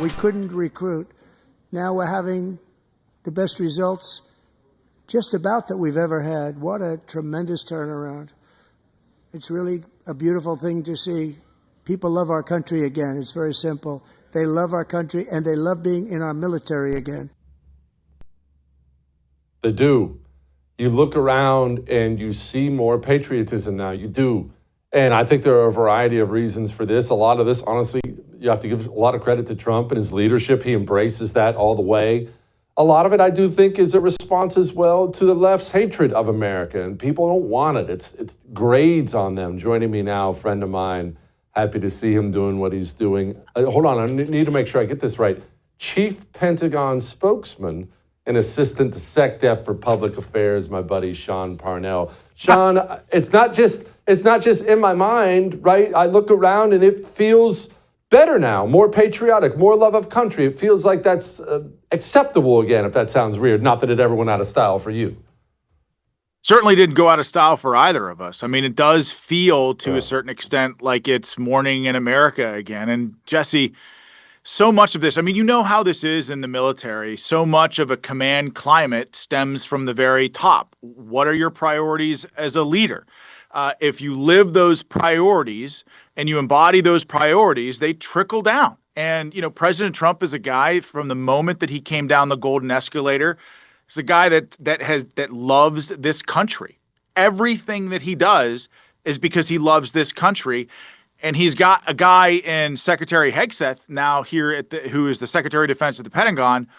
We couldn't recruit. Now we're having the best results just about that we've ever had. What a tremendous turnaround. It's really a beautiful thing to see. People love our country again. It's very simple. They love our country, and they love being in our military again. They do. You look around and you see more patriotism now. You do. And I think there are a variety of reasons for this. A lot of this, honestly, you have to give a lot of credit to Trump and his leadership. He embraces that all the way. A lot of it, I do think, is a response as well to the left's hatred of America. And people don't want it. It's grades on them. Joining me now, a friend of mine. Happy to see him doing what he's doing. Hold on, I need to make sure I get this right. Chief Pentagon Spokesman and Assistant to SecDef for Public Affairs, my buddy Sean Parnell. Sean, it's not just in my mind, right? I look around and it feels better now, more patriotic, more love of country. It feels like that's acceptable again, if that sounds weird. Not that it ever went out of style for you. Certainly didn't go out of style for either of us. I mean, it does feel to a certain extent like it's morning in America again. And Jesse, so much of this, I mean, you know how this is in the military. So much of a command climate stems from the very top. What are your priorities as a leader? If you live those priorities and you embody those priorities, they trickle down. And, you know, President Trump is a guy from the moment that he came down the golden escalator. He's a guy that loves this country. Everything that he does is because he loves this country. And he's got a guy in Secretary Hegseth now here who is the Secretary of Defense at the Pentagon,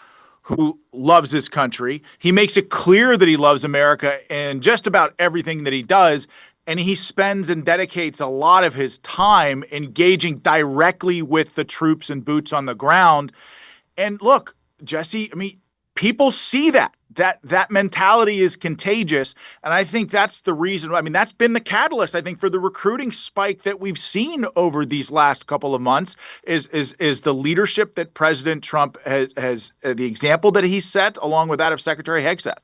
who loves this country. He makes it clear that he loves America in just about everything that he does. And he spends and dedicates a lot of his time engaging directly with the troops and boots on the ground. And look, Jesse, I mean, people see that mentality is contagious. And I think that's the reason. I mean, that's been the catalyst, I think, for the recruiting spike that we've seen over these last couple of months is the leadership that President Trump has the example that he set along with that of Secretary Hegseth.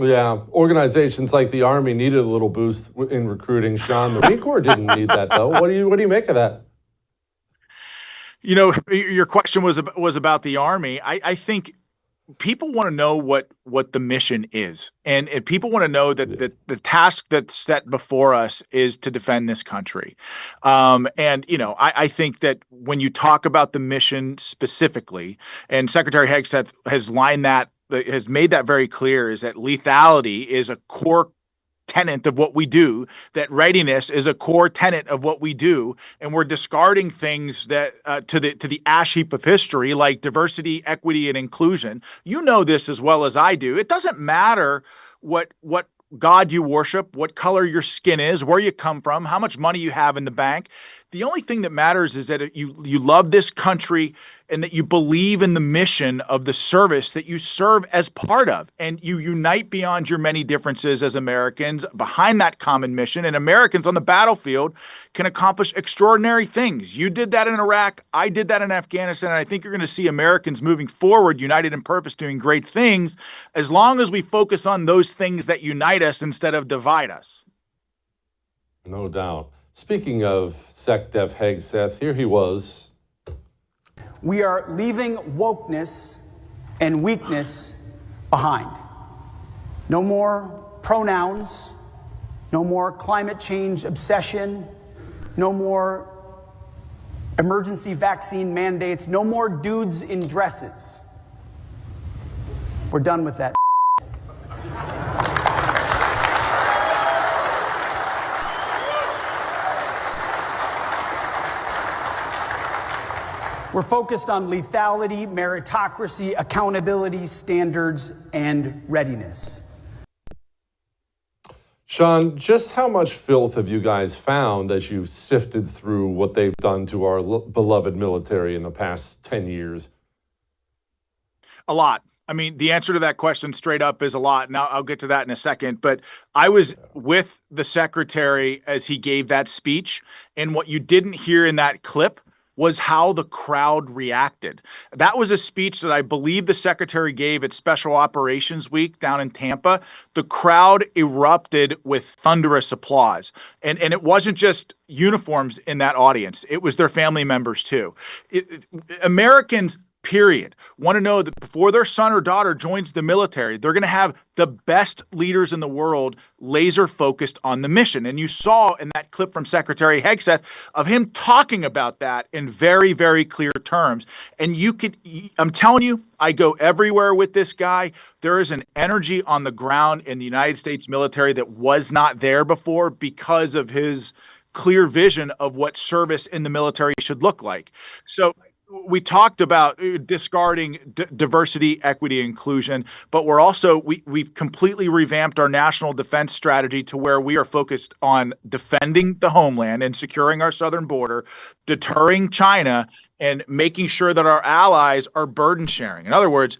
Yeah, organizations like the Army needed a little boost in recruiting. Sean, the Marine Corps didn't need that, though. What do you make of that? You know, your question was about the Army. I think people want to know what the mission is, and people want to know that the task that's set before us is to defend this country. And you know, I think that when you talk about the mission specifically, and Secretary Hegseth has made that very clear, is that lethality is a core tenet of what we do, that readiness is a core tenet of what we do, and we're discarding things that to the ash heap of history, like diversity, equity, and inclusion. You know this as well as I do. It doesn't matter what God you worship, what color your skin is, where you come from, how much money you have in the bank. The only thing that matters is that you love this country and that you believe in the mission of the service that you serve as part of. And you unite beyond your many differences as Americans behind that common mission. And Americans on the battlefield can accomplish extraordinary things. You did that in Iraq. I did that in Afghanistan. And I think you're going to see Americans moving forward, united in purpose, doing great things, as long as we focus on those things that unite us instead of divide us. No doubt. Speaking of SecDef Hegseth, here he was. We are leaving wokeness and weakness behind. No more pronouns, no more climate change obsession, no more emergency vaccine mandates, no more dudes in dresses. We're done with that. We're focused on lethality, meritocracy, accountability, standards, and readiness. Sean, just how much filth have you guys found as you've sifted through what they've done to our beloved military in the past 10 years? A lot. I mean, the answer to that question straight up is a lot. Now, I'll get to that in a second. But I was with the secretary as he gave that speech. And what you didn't hear in that clip was how the crowd reacted. That was a speech that I believe the secretary gave at Special Operations Week down in Tampa. The crowd erupted with thunderous applause. And it wasn't just uniforms in that audience. It was their family members too. Americans, period, want to know that before their son or daughter joins the military, they're going to have the best leaders in the world laser focused on the mission. And you saw in that clip from Secretary Hegseth of him talking about that in very, very clear terms. And I'm telling you, I go everywhere with this guy. There is an energy on the ground in the United States military that was not there before because of his clear vision of what service in the military should look like. So we talked about discarding diversity, equity, inclusion, but we've completely revamped our national defense strategy to where we are focused on defending the homeland and securing our southern border, deterring China, and making sure that our allies are burden sharing. In other words,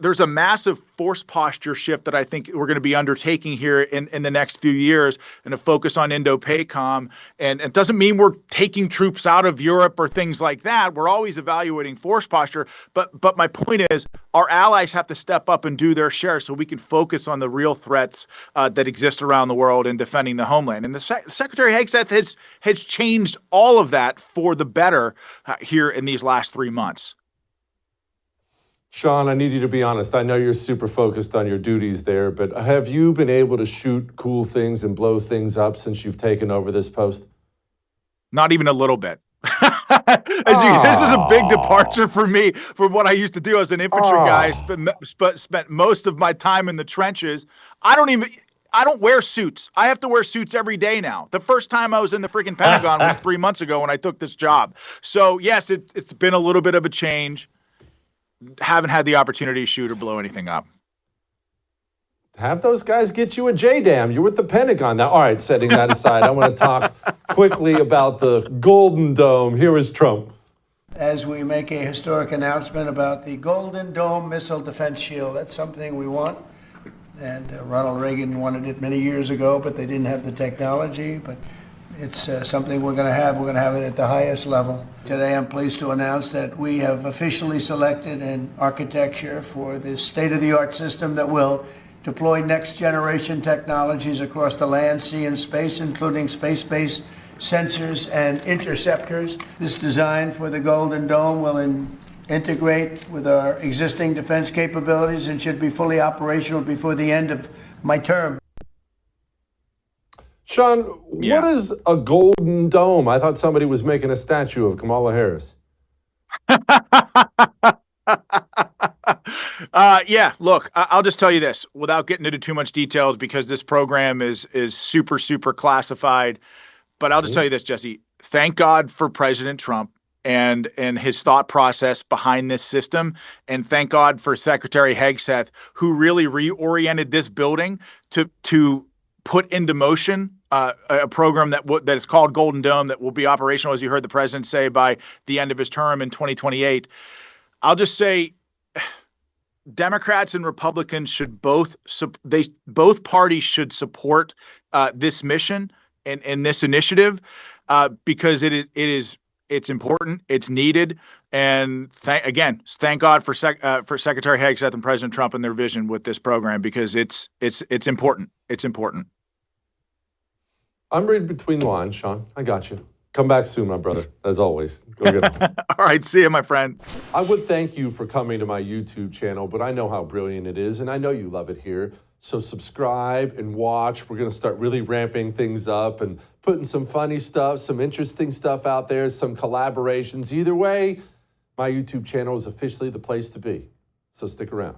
there's a massive force posture shift that I think we're going to be undertaking here in the next few years, and a focus on Indo-PACOM. And it doesn't mean we're taking troops out of Europe or things like that. We're always evaluating force posture. But my point is, our allies have to step up and do their share so we can focus on the real threats that exist around the world in defending the homeland. And the Secretary Hegseth has changed all of that for the better here in these last 3 months. Sean, I need you to be honest. I know you're super focused on your duties there, but have you been able to shoot cool things and blow things up since you've taken over this post? Not even a little bit. This is a big departure for me from what I used to do as an infantry guy. Spent most of my time in the trenches. I don't wear suits. I have to wear suits every day now. The first time I was in the freaking Pentagon was 3 months ago when I took this job. So yes, it's been a little bit of a change. Haven't had the opportunity to shoot or blow anything up. Have those guys get you a JDAM. You're with the Pentagon now. All right, setting that aside, I want to talk quickly about the Golden Dome. Here is Trump. As we make a historic announcement about the Golden Dome missile defense shield, that's something we want. And Ronald Reagan wanted it many years ago, but they didn't have the technology. But it's something we're going to have. We're going to have it at the highest level. Today, I'm pleased to announce that we have officially selected an architecture for this state-of-the-art system that will deploy next-generation technologies across the land, sea, and space, including space-based sensors and interceptors. This design for the Golden Dome will integrate with our existing defense capabilities and should be fully operational before the end of my term. Sean, What is a Golden Dome? I thought somebody was making a statue of Kamala Harris. Look, I'll just tell you this without getting into too much details because this program is super, super classified. But I'll just tell you this, Jesse. Thank God for President Trump and his thought process behind this system. And thank God for Secretary Hegseth, who really reoriented this building to put into motion a program that is called Golden Dome that will be operational, as you heard the president say, by the end of his term in 2028. I'll just say Democrats and Republicans should both parties should support this mission and this initiative because it's important, it's needed, and thank God for Secretary Hegseth and President Trump and their vision with this program because it's important. It's important. I'm reading between the lines, Sean. I got you. Come back soon, my brother. As always. Go get him. All right. See you, my friend. I would thank you for coming to my YouTube channel, but I know how brilliant it is, and I know you love it here. So subscribe and watch. We're going to start really ramping things up and putting some funny stuff, some interesting stuff out there, some collaborations. Either way, my YouTube channel is officially the place to be. So stick around.